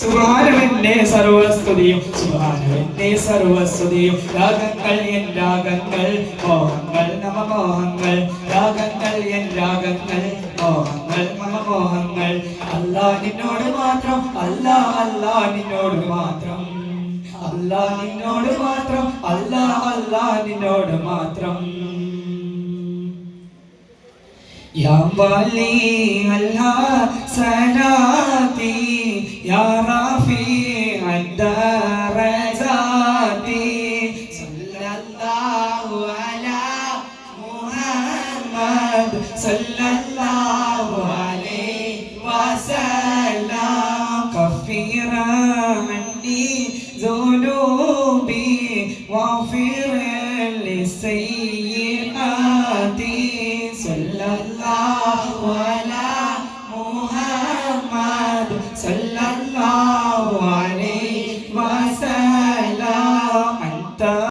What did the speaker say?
സുബ്ഹാനവന്റെ സർവസ്തുതിയും സുബ്ഹാനവന്റെ സർവസ്തുതിയും രാഗങ്ങൾ എൻ രാഗങ്ങൾ മോഹങ്ങൾ നവമോഹങ്ങൾ രാഗങ്ങൾ എൻ രാഗങ്ങൾ മോഹങ്ങൾ നവമോഹങ്ങൾ അല്ലാഹ് നിന്നോട് മാത്രം അല്ലാഹ് അല്ലാഹ് നിന്നോട് മാത്രം അല്ലാഹ് നിന്നോട് മാത്രം അല്ലാഹ് അല്ലാഹ് നിന്നോട് മാത്രം يا ولي الحسنات يا رفيع الدرجات صلى الله على محمد صلى الله عليه وسلم كفر عني ذنوبي واغفر لسيدي